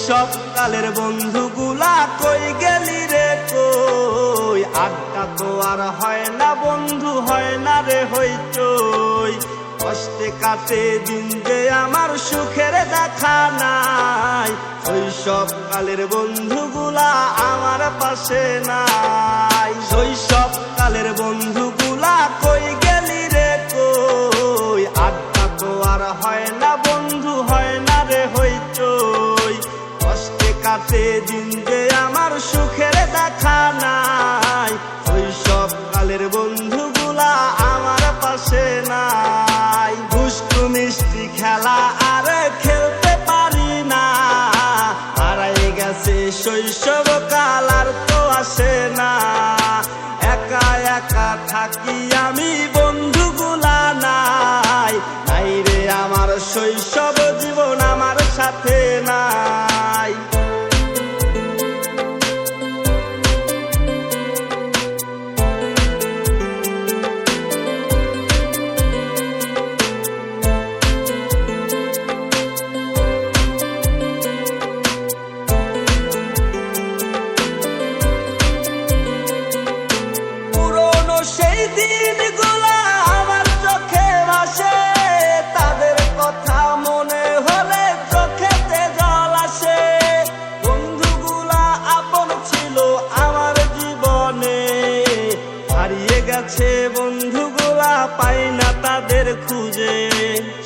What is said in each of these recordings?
শৈশব কালের বন্ধুগুলা কই গেলি রে কই, আড্ডা তো আর হয় না বন্ধু, হয় না রে হইচই। কষ্টে কাটে দিন যে আমার সুখের দেখা নাই, শৈশব কালের বন্ধুগুলা আমার পাশে নাই। শৈশব কালের বন্ধুগুলা কই গেলি রে কই, আড্ডা তো আর হয় না বন্ধু, হয় না রে হইচই। কষ্টে কাটে দিন যে আমার সুখের দেখা নাই, শৈশব কালের বন্ধুগুলা আমার পাশে নাই। দুষ্টু মিষ্টি খেলা আর খেলতে পারি না, হারাই গেছে শৈশব কাল আর তো আসে না। একা একা থাকি আমি বন্ধুগুলা নাই, নাই রে আমার শৈশব জীবন আমার সাথে নাই। সেই দিনগুলো আমার চোখে ভাসে, তাদের কথা মনে হলে চোখেতে জল আসে। বন্ধুগুলা আপন ছিল আমার জীবনে, হারিয়ে গেছে বন্ধুগুলা পাই না তাদের খুঁজে।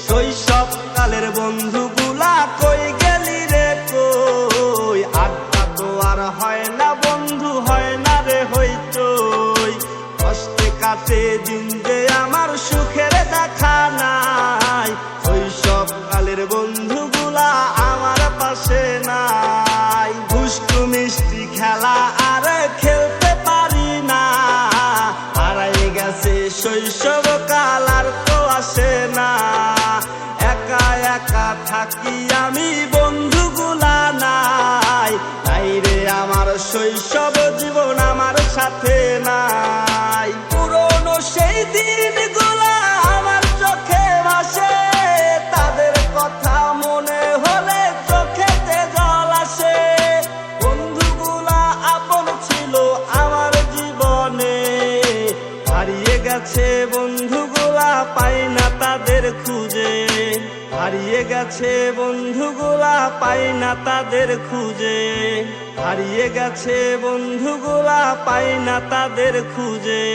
শৈশব কালের বন্ধুগুলা কই গেলি রে কই, আড্ডা তো আর হয় না বন্ধু, হয় না রে হইচই। কষ্টে কাটে দিন যে আমার সুখের দেখা নাই, শৈশব কালের বন্ধুগুলা আমার পাশে নাই। দুষ্টু মিষ্টি খেলা আর খেলতে পারি না, হারাই গেছে শৈশব কাল আর তো আসে না। একা একা থাকি আমি বন্ধুগুলা নাই, নাই রে আমার শৈশব জীবন আমার সাথে নাই। পুরনো সেই দিনগুলা আমার চোখে ভাসে, তাদের কথা মনে হলে চোখেতে জল আসে। বন্ধুগুলা আপন ছিল আমার জীবনে, হারিয়ে গেছে বন্ধুগুলা পাই না তাদের খুঁজে। হারিয়ে গেছে বন্ধুগুলা পাই না তাদের খুঁজে, হারিয়ে গেছে বন্ধুগুলা পাই না তাদের খুঁজে।